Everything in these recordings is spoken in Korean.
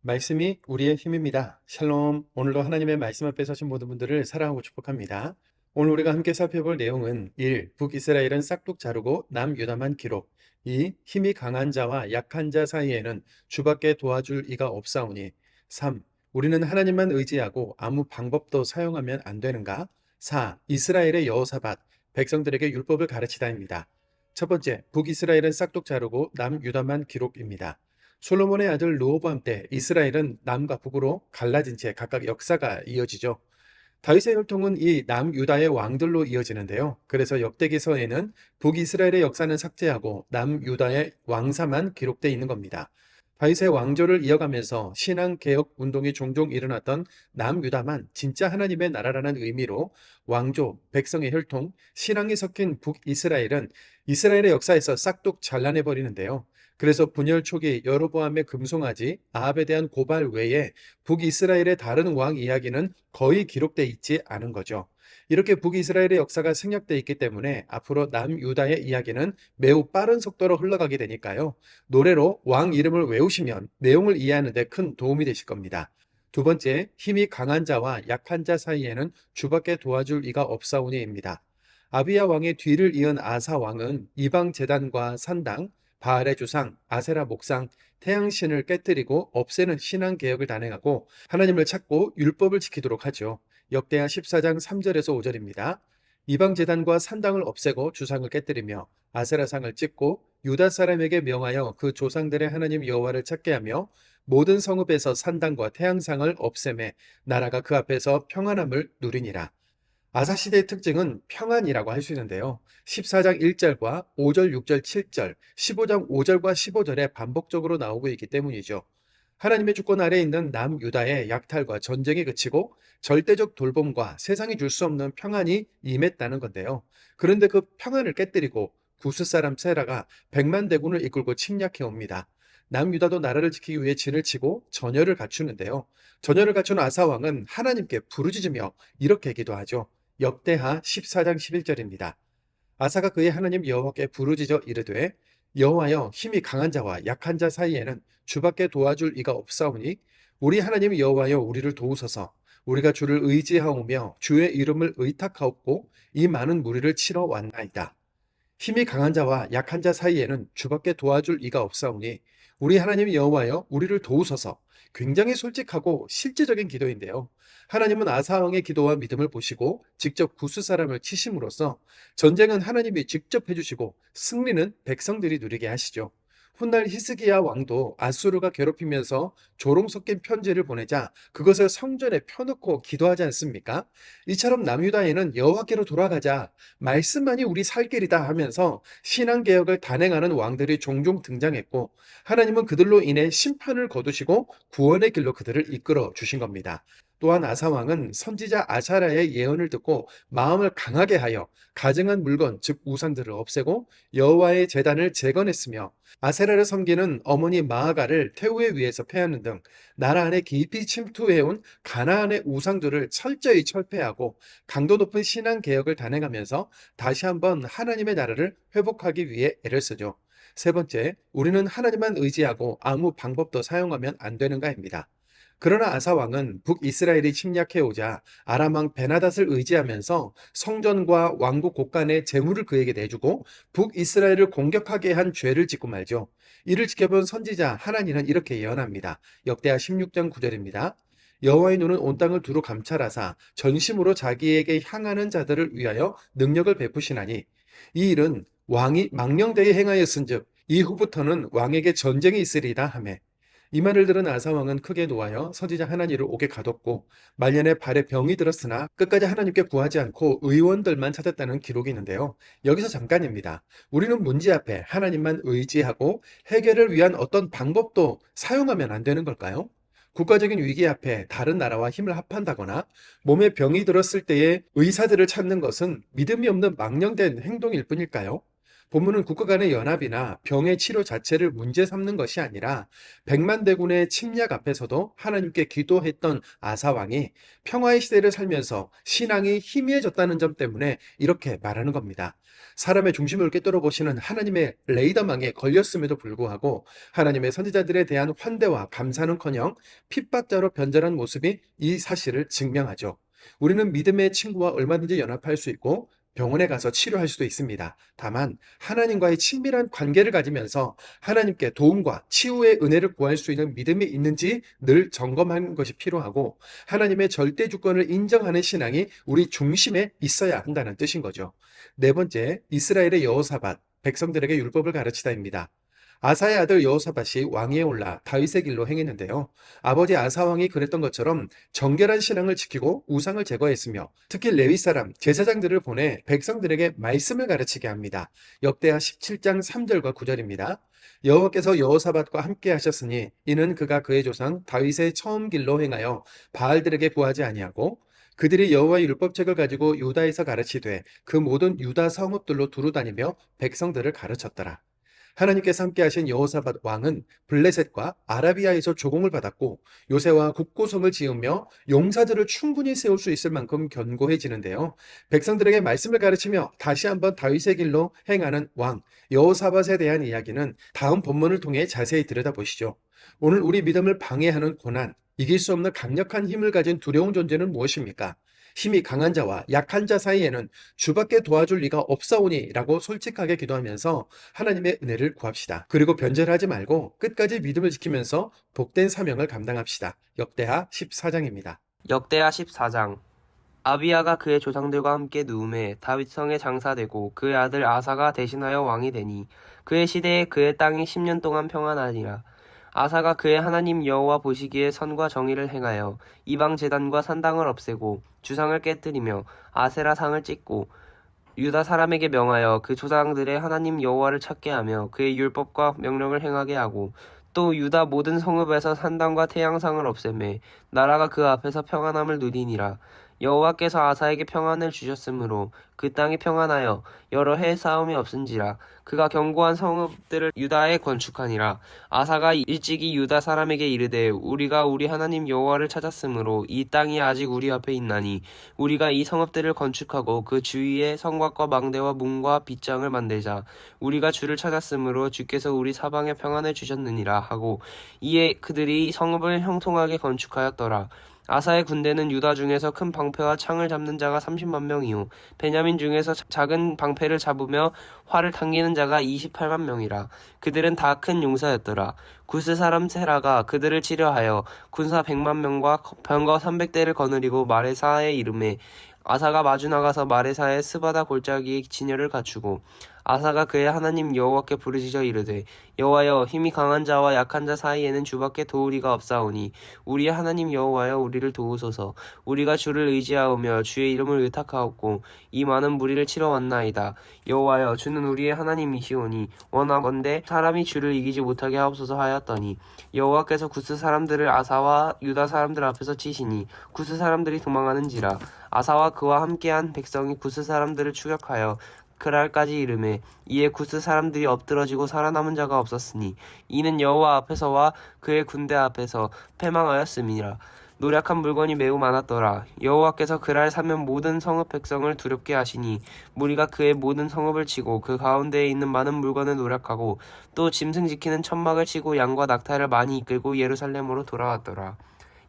말씀이 우리의 힘입니다. 샬롬. 오늘도 하나님의 말씀 앞에 서신 모든 분들을 사랑하고 축복합니다. 오늘 우리가 함께 살펴볼 내용은 1. 북이스라엘은 싹둑 자르고 남유다만 기록. 2. 힘이 강한 자와 약한 자 사이에는 주밖에 도와줄 이가 없사오니. 3. 우리는 하나님만 의지하고 아무 방법도 사용하면 안 되는가? 4. 이스라엘의 여호사밧, 백성들에게 율법을 가르치다입니다. 첫 번째, 북이스라엘은 싹둑 자르고 남유다만 기록입니다. 솔로몬의 아들 르호보암 때 이스라엘은 남과 북으로 갈라진 채 각각 역사가 이어지죠. 다윗의 혈통은 이 남유다의 왕들로 이어지는데요. 그래서 역대기서에는 북이스라엘의 역사는 삭제하고 남유다의 왕사만 기록되어 있는 겁니다. 다윗의 왕조를 이어가면서 신앙개혁 운동이 종종 일어났던 남유다만 진짜 하나님의 나라라는 의미로 왕조, 백성의 혈통, 신앙이 섞인 북이스라엘은 이스라엘의 역사에서 싹둑 잘라내버리는데요. 그래서 분열 초기 여로보암의 금송아지 아합에 대한 고발 외에 북이스라엘의 다른 왕 이야기는 거의 기록돼 있지 않은 거죠. 이렇게 북이스라엘의 역사가 생략돼 있기 때문에 앞으로 남유다의 이야기는 매우 빠른 속도로 흘러가게 되니까요. 노래로 왕 이름을 외우시면 내용을 이해하는 데 큰 도움이 되실 겁니다. 두 번째, 힘이 강한 자와 약한 자 사이에는 주밖에 도와줄 이가 없사오니입니다. 아비야 왕의 뒤를 이은 아사 왕은 이방 제단과 산당, 바알의 주상, 아세라 목상, 태양신을 깨뜨리고 없애는 신앙 개혁을 단행하고 하나님을 찾고 율법을 지키도록 하죠. 역대하 14장 3절에서 5절입니다. 이방 제단과 산당을 없애고 주상을 깨뜨리며 아세라상을 찢고 유다 사람에게 명하여 그 조상들의 하나님 여호와를 찾게 하며 모든 성읍에서 산당과 태양상을 없애매 나라가 그 앞에서 평안함을 누리니라. 아사시대의 특징은 평안이라고 할 수 있는데요. 14장 1절과 5절, 6절, 7절, 15장 5절과 15절에 반복적으로 나오고 있기 때문이죠. 하나님의 주권 아래에 있는 남유다의 약탈과 전쟁이 그치고 절대적 돌봄과 세상이 줄 수 없는 평안이 임했다는 건데요. 그런데 그 평안을 깨뜨리고 구스 사람 세라가 100만 대군을 이끌고 침략해 옵니다. 남유다도 나라를 지키기 위해 진을 치고 전열을 갖추는데요. 전열을 갖춘 아사 왕은 하나님께 부르짖으며 이렇게 기도하죠. 역대하 14장 11절입니다. 아사가 그의 하나님 여호와께 부르짖어 이르되 여호와여 힘이 강한 자와 약한 자 사이에는 주밖에 도와줄 이가 없사오니 우리 하나님 여호와여 우리를 도우소서. 우리가 주를 의지하오며 주의 이름을 의탁하옵고 이 많은 무리를 치러 왔나이다. 힘이 강한 자와 약한 자 사이에는 주밖에 도와줄 이가 없사오니 우리 하나님 여호와여 우리를 도우소서. 굉장히 솔직하고 실제적인 기도인데요. 하나님은 아사 왕의 기도와 믿음을 보시고 직접 구스 사람을 치심으로써 전쟁은 하나님이 직접 해주시고 승리는 백성들이 누리게 하시죠. 훗날 히스기야 왕도 아수르가 괴롭히면서 조롱 섞인 편지를 보내자 그것을 성전에 펴놓고 기도하지 않습니까? 이처럼 남유다에는 여호와께로 돌아가자, 말씀만이 우리 살 길이다 하면서 신앙개혁을 단행하는 왕들이 종종 등장했고 하나님은 그들로 인해 심판을 거두시고 구원의 길로 그들을 이끌어 주신 겁니다. 또한 아사왕은 선지자 아사랴의 예언을 듣고 마음을 강하게 하여 가증한 물건 즉 우상들을 없애고 여호와의 제단을 재건했으며 아세라를 섬기는 어머니 마아가를 태우에 위해서 패하는 등 나라 안에 깊이 침투해온 가나안의 우상들을 철저히 철폐하고 강도 높은 신앙 개혁을 단행하면서 다시 한번 하나님의 나라를 회복하기 위해 애를 쓰죠. 세 번째, 우리는 하나님만 의지하고 아무 방법도 사용하면 안 되는가입니다. 그러나 아사 왕은 북이스라엘이 침략해 오자 아람 왕 베나닷을 의지하면서 성전과 왕국 곳간의 재물을 그에게 내주고 북이스라엘을 공격하게 한 죄를 짓고 말죠. 이를 지켜본 선지자 하나니는 이렇게 예언합니다. 역대하 16장 9절입니다. 여호와의 눈은 온 땅을 두루 감찰하사 전심으로 자기에게 향하는 자들을 위하여 능력을 베푸시나니 이 일은 왕이 망령되게 행하였은즉 이후부터는 왕에게 전쟁이 있으리다 하매 이 말을 들은 아사왕은 크게 노하여 선지자 하나니를 옥에 가뒀고 말년에 발에 병이 들었으나 끝까지 하나님께 구하지 않고 의원들만 찾았다는 기록이 있는데요. 여기서 잠깐입니다. 우리는 문제 앞에 하나님만 의지하고 해결을 위한 어떤 방법도 사용하면 안 되는 걸까요? 국가적인 위기 앞에 다른 나라와 힘을 합한다거나 몸에 병이 들었을 때에 의사들을 찾는 것은 믿음이 없는 망령된 행동일 뿐일까요? 본문은 국가 간의 연합이나 병의 치료 자체를 문제 삼는 것이 아니라 백만 대군의 침략 앞에서도 하나님께 기도했던 아사 왕이 평화의 시대를 살면서 신앙이 희미해졌다는 점 때문에 이렇게 말하는 겁니다. 사람의 중심을 꿰뚫어 보시는 하나님의 레이더망에 걸렸음에도 불구하고 하나님의 선지자들에 대한 환대와 감사는커녕 핍박자로 변절한 모습이 이 사실을 증명하죠. 우리는 믿음의 친구와 얼마든지 연합할 수 있고 병원에 가서 치료할 수도 있습니다. 다만 하나님과의 친밀한 관계를 가지면서 하나님께 도움과 치유의 은혜를 구할 수 있는 믿음이 있는지 늘 점검하는 것이 필요하고 하나님의 절대 주권을 인정하는 신앙이 우리 중심에 있어야 한다는 뜻인 거죠. 네 번째, 이스라엘의 여호사밧, 백성들에게 율법을 가르치다입니다. 아사의 아들 여호사밧이 왕위에 올라 다윗의 길로 행했는데요. 아버지 아사 왕이 그랬던 것처럼 정결한 신앙을 지키고 우상을 제거했으며 특히 레위 사람 제사장들을 보내 백성들에게 말씀을 가르치게 합니다. 역대하 17장 3절과 9절입니다. 여호와께서 여호사밧과 함께 하셨으니 이는 그가 그의 조상 다윗의 처음 길로 행하여 바알들에게 구하지 아니하고 그들이 여호와의 율법책을 가지고 유다에서 가르치되 그 모든 유다 성읍들로 두루 다니며 백성들을 가르쳤더라. 하나님께서 함께 하신 여호사밧 왕은 블레셋과 아라비아에서 조공을 받았고 요새와 국고성을 지으며 용사들을 충분히 세울 수 있을 만큼 견고해지는데요. 백성들에게 말씀을 가르치며 다시 한번 다윗의 길로 행하는 왕 여호사밧에 대한 이야기는 다음 본문을 통해 자세히 들여다보시죠. 오늘 우리 믿음을 방해하는 고난, 이길 수 없는 강력한 힘을 가진 두려운 존재는 무엇입니까? 힘이 강한 자와 약한 자 사이에는 주밖에 도와줄 리가 없사오니 라고 솔직하게 기도하면서 하나님의 은혜를 구합시다. 그리고 변절하지 말고 끝까지 믿음을 지키면서 복된 사명을 감당합시다. 역대하 14장입니다. 역대하 14장. 아비야가 그의 조상들과 함께 누움에 다윗성에 장사되고 그의 아들 아사가 대신하여 왕이 되니 그의 시대에 그의 땅이 10년 동안 평안하니라. 아사가 그의 하나님 여호와 보시기에 선과 정의를 행하여 이방 제단과 산당을 없애고 주상을 깨뜨리며 아세라 상을 찢고 유다 사람에게 명하여 그 조상들의 하나님 여호와를 찾게 하며 그의 율법과 명령을 행하게 하고 또 유다 모든 성읍에서 산당과 태양상을 없애매 나라가 그 앞에서 평안함을 누리니라. 여호와께서 아사에게 평안을 주셨으므로 그 땅이 평안하여 여러 해 싸움이 없은지라. 그가 견고한 성읍들을 유다에 건축하니라. 아사가 일찍이 유다 사람에게 이르되 우리가 우리 하나님 여호와를 찾았으므로 이 땅이 아직 우리 앞에 있나니 우리가 이 성읍들을 건축하고 그 주위에 성곽과 망대와 문과 빗장을 만들자. 우리가 주를 찾았으므로 주께서 우리 사방에 평안을 주셨느니라 하고 이에 그들이 성읍을 형통하게 건축하였더라. 아사의 군대는 유다 중에서 큰 방패와 창을 잡는 자가 30만 명이요 베냐민 중에서 작은 방패를 잡으며 활을 당기는 자가 28만 명이라. 그들은 다 큰 용사였더라. 구스 사람 세라가 그들을 치려하여 군사 100만 명과 병거 300대를 거느리고 마레사에 이르매 아사가 마주 나가서 마레사의 스바다 골짜기에 진열을 갖추고 아사가 그의 하나님 여호와께 부르짖어 이르되 여호와여 힘이 강한 자와 약한 자 사이에는 주밖에 도우리가 없사오니 우리의 하나님 여호와여 우리를 도우소서. 우리가 주를 의지하오며 주의 이름을 의탁하옵고 이 많은 무리를 치러 왔나이다. 여호와여 주는 우리의 하나님이시오니 원하건대 사람이 주를 이기지 못하게 하옵소서 하였더니 여호와께서 구스 사람들을 아사와 유다 사람들 앞에서 치시니 구스 사람들이 도망하는지라. 아사와 그와 함께한 백성이 구스 사람들을 추격하여 그랄까지 이르매 이에 구스 사람들이 엎드러지고 살아남은 자가 없었으니 이는 여호와 앞에서와 그의 군대 앞에서 패망하였음이라. 노략한 물건이 매우 많았더라. 여호와께서 그랄 사면 모든 성읍 백성을 두렵게 하시니 무리가 그의 모든 성읍을 치고 그 가운데에 있는 많은 물건을 노략하고 또 짐승 지키는 천막을 치고 양과 낙타를 많이 이끌고 예루살렘으로 돌아왔더라.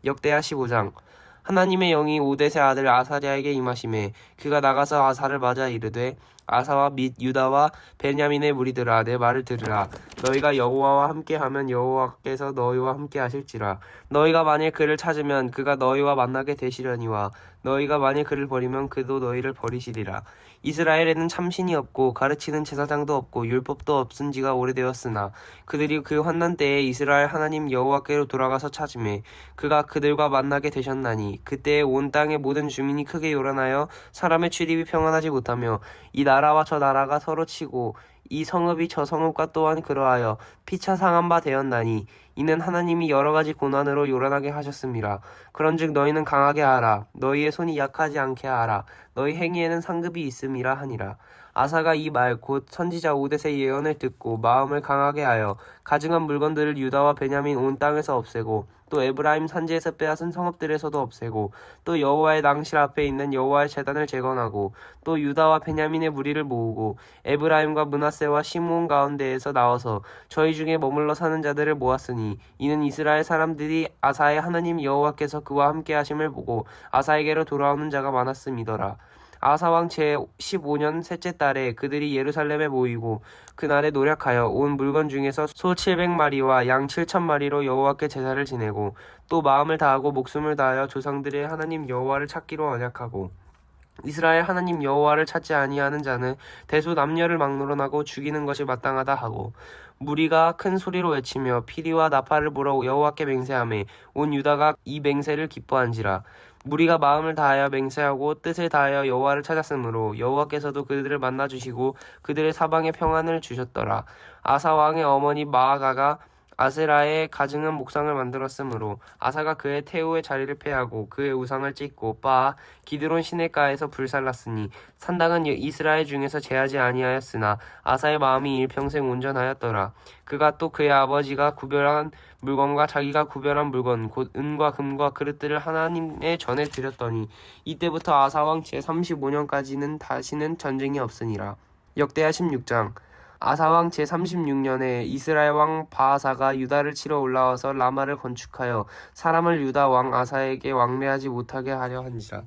역대하 15장. 하나님의 영이 오뎃의 아들 아사랴에게 임하시매 그가 나가서 아사를 맞아 이르되 아사와 및 유다와 베냐민의 무리들아 내 말을 들으라. 너희가 여호와와 함께하면 여호와께서 너희와 함께 하실지라. 너희가 만일 그를 찾으면 그가 너희와 만나게 되시려니와 너희가 만일 그를 버리면 그도 너희를 버리시리라. 이스라엘에는 참신이 없고 가르치는 제사장도 없고 율법도 없은 지가 오래되었으나 그들이 그 환난 때에 이스라엘 하나님 여호와께로 돌아가서 찾으매 그가 그들과 만나게 되셨나니 그때에 온 땅의 모든 주민이 크게 요란하여 사람의 출입이 평안하지 못하며 이 나라와 저 나라가 서로 치고 이 성읍이 저 성읍과 또한 그러하여 피차 상한 바 되었나니 이는 하나님이 여러 가지 고난으로 요란하게 하셨음이라. 그런즉 너희는 강하게 하라. 너희의 손이 약하지 않게 하라. 너희 행위에는 상급이 있음이라 하니라. 아사가 이 말 곧 선지자 오뎃의 예언을 듣고 마음을 강하게 하여 가증한 물건들을 유다와 베냐민 온 땅에서 없애고 또 에브라임 산지에서 빼앗은 성읍들에서도 없애고 또 여호와의 낭실 앞에 있는 여호와의 제단을 재건하고 또 유다와 베냐민의 무리를 모으고 에브라임과 므낫세와 시므온 가운데에서 나와서 저희 중에 머물러 사는 자들을 모았으니 이는 이스라엘 사람들이 아사의 하나님 여호와께서 그와 함께 하심을 보고 아사에게로 돌아오는 자가 많았음이더라. 아사왕 제15년 셋째 달에 그들이 예루살렘에 모이고 그날에 노력하여 온 물건 중에서 소 700마리와 양 7,000마리로 여호와께 제사를 지내고 또 마음을 다하고 목숨을 다하여 조상들의 하나님 여호와를 찾기로 언약하고 이스라엘 하나님 여호와를 찾지 아니하는 자는 대수 남녀를 막노론하고 죽이는 것이 마땅하다 하고 무리가 큰 소리로 외치며 피리와 나팔을 불어 여호와께 맹세하며 온 유다가 이 맹세를 기뻐한지라. 무리가 마음을 다하여 맹세하고 뜻을 다하여 여호와를 찾았으므로 여호와께서도 그들을 만나주시고 그들의 사방에 평안을 주셨더라. 아사 왕의 어머니 마아가가 아세라의 가증한 목상을 만들었으므로 아사가 그의 태우의 자리를 폐하고 그의 우상을 찢고 빻아 기드론 시내가에서 불살랐으니 산당은 이스라엘 중에서 제하지 아니하였으나 아사의 마음이 일평생 온전하였더라. 그가 또 그의 아버지가 구별한 물건과 자기가 구별한 물건 곧 은과 금과 그릇들을 하나님의 전에 드렸더니 이때부터 아사왕 제35년까지는 다시는 전쟁이 없으니라. 역대하 16장. 아사왕 제36년에 이스라엘 왕 바아사가 유다를 치러 올라와서 라마를 건축하여 사람을 유다 왕 아사에게 왕래하지 못하게 하려 한지라.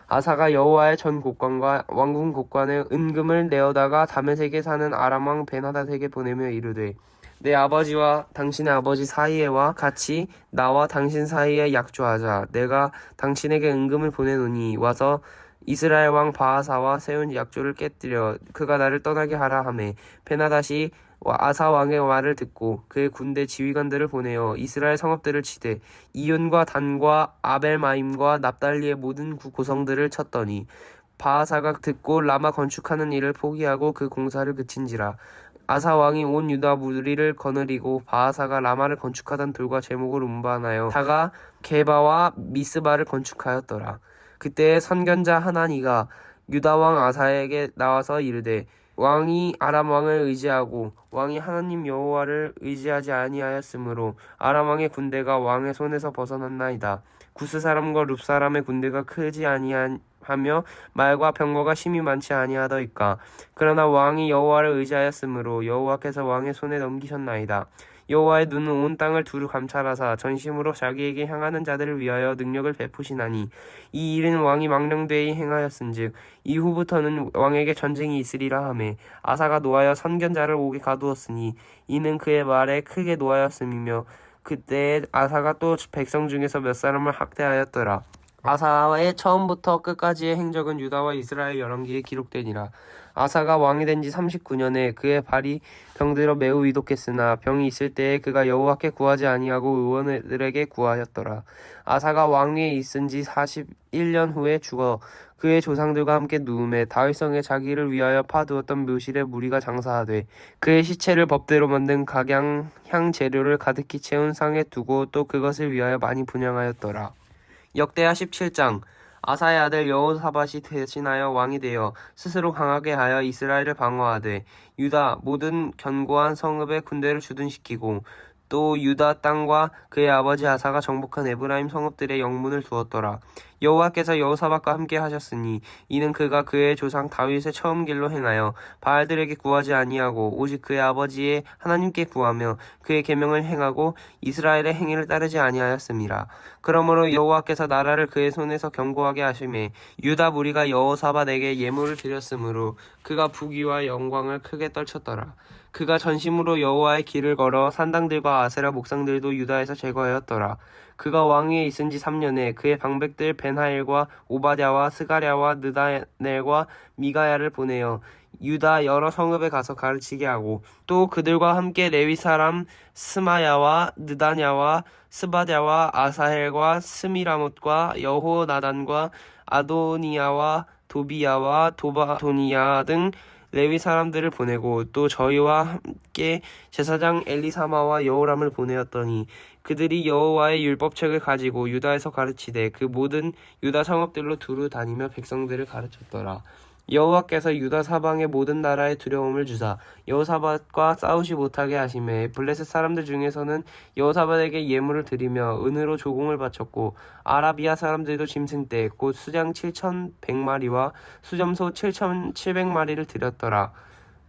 아사가 여호와의 전 곡관과 왕궁 곡관에 은금을 내어다가 다메섹에 사는 아람 왕 베나닷에게 보내며 이르되 내 아버지와 당신의 아버지 사이에와 같이 나와 당신 사이에 약조하자. 내가 당신에게 은금을 보내노니 와서 이스라엘 왕 바아사와 세운 약조를 깨뜨려 그가 나를 떠나게 하라 하매 베나닷이 아사 왕의 말을 듣고 그의 군대 지휘관들을 보내어 이스라엘 성읍들을 치되 이온과 단과 아벨마임과 납달리의 모든 고성들을 쳤더니 바아사가 듣고 라마 건축하는 일을 포기하고 그 공사를 그친지라. 아사 왕이 온 유다 무리를 거느리고 바아사가 라마를 건축하던 돌과 제목을 운반하여 다가 게바와 미스바를 건축하였더라. 그때 선견자 하나니가 유다 왕 아사에게 나와서 이르되 왕이 아람 왕을 의지하고 왕이 하나님 여호와를 의지하지 아니하였으므로 아람 왕의 군대가 왕의 손에서 벗어났나이다. 구스 사람과 룹 사람의 군대가 크지 아니하며 말과 병거가 심히 많지 아니하더이까. 그러나 왕이 여호와를 의지하였으므로 여호와께서 왕의 손에 넘기셨나이다. 여호와의 눈은 온 땅을 두루 감찰하사 전심으로 자기에게 향하는 자들을 위하여 능력을 베푸시나니 이 일은 왕이 망령되이 행하였은즉 이후부터는 왕에게 전쟁이 있으리라 하매 아사가 노하여 선견자를 옥에 가두었으니 이는 그의 말에 크게 노하였음이며 그때 아사가 또 백성 중에서 몇 사람을 학대하였더라. 아사의 처음부터 끝까지의 행적은 유다와 이스라엘 열왕기에 기록되니라. 아사가 왕이 된 지 39년에 그의 발이 병들어 매우 위독했으나 병이 있을 때에 그가 여호와께 구하지 아니하고 의원들에게 구하였더라. 아사가 왕위에 있은 지 41년 후에 죽어 그의 조상들과 함께 누움에 다윗성에 자기를 위하여 파두었던 묘실에 무리가 장사하되 그의 시체를 법대로 만든 각양 향 재료를 가득히 채운 상에 두고 또 그것을 위하여 많이 분향하였더라. 역대하 17장. 아사의 아들 여호사밧이 대신하여 왕이 되어 스스로 강하게 하여 이스라엘을 방어하되 유다 모든 견고한 성읍에 군대를 주둔시키고 또 유다 땅과 그의 아버지 아사가 정복한 에브라임 성읍들의 영문을 두었더라. 여호와께서 여호사밧과 함께 하셨으니 이는 그가 그의 조상 다윗의 처음 길로 행하여 바알들에게 구하지 아니하고 오직 그의 아버지의 하나님께 구하며 그의 계명을 행하고 이스라엘의 행위를 따르지 아니하였음이라. 그러므로 여호와께서 나라를 그의 손에서 견고하게 하시매 유다 무리가 여호사밧에게 예물을 드렸으므로 그가 부귀와 영광을 크게 떨쳤더라. 그가 전심으로 여호와의 길을 걸어 산당들과 아세라 목상들도 유다에서 제거하였더라. 그가 왕위에 있은 지 3년에 그의 방백들 벤하일과 오바댜와 스가랴와 느다넬과 미가야를 보내어 유다 여러 성읍에 가서 가르치게 하고 또 그들과 함께 레위 사람 스마야와 느다냐와 스바랴와 아사헬과 스미라못과 여호나단과 아도니야와 도비야와 도바도니야 등 레위 사람들을 보내고 또 저희와 함께 제사장 엘리사마와 여호람을 보내었더니 그들이 여호와의 율법책을 가지고 유다에서 가르치되 그 모든 유다 성읍들로 두루 다니며 백성들을 가르쳤더라. 여호와께서 유다 사방의 모든 나라에 두려움을 주사 여호사밧과 싸우지 못하게 하시매 블레셋 사람들 중에서는 여호사밧에게 예물을 드리며 은으로 조공을 바쳤고 아라비아 사람들도 짐승떼 곧 수장 7,100마리와 수점소 7,700마리를 드렸더라.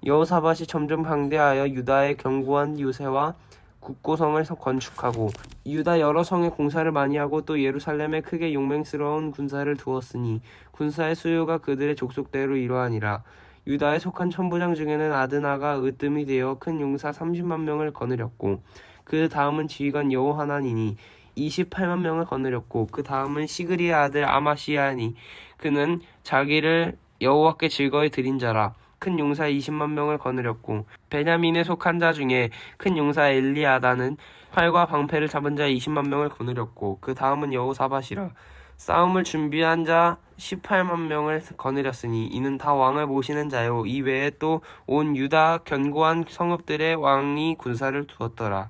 여호사밧이 점점 강대하여 유다의 견고한 요새와 국고성을 건축하고 유다 여러 성에 공사를 많이 하고 또 예루살렘에 크게 용맹스러운 군사를 두었으니 군사의 수요가 그들의 족속대로 이러하니라. 유다에 속한 천부장 중에는 아드나가 으뜸이 되어 큰 용사 30만 명을 거느렸고 그 다음은 지휘관 여호하나니니 28만 명을 거느렸고 그 다음은 시그리의 아들 아마시아니 그는 자기를 여호와께 즐거이 드린 자라. 큰 용사 20만 명을 거느렸고 베냐민에 속한 자 중에 큰 용사 엘리아다는 활과 방패를 잡은 자 20만 명을 거느렸고 그 다음은 여호사밧이라. 싸움을 준비한 자 18만 명을 거느렸으니 이는 다 왕을 모시는 자요 이 외에 또 온 유다 견고한 성읍들의 왕이 군사를 두었더라.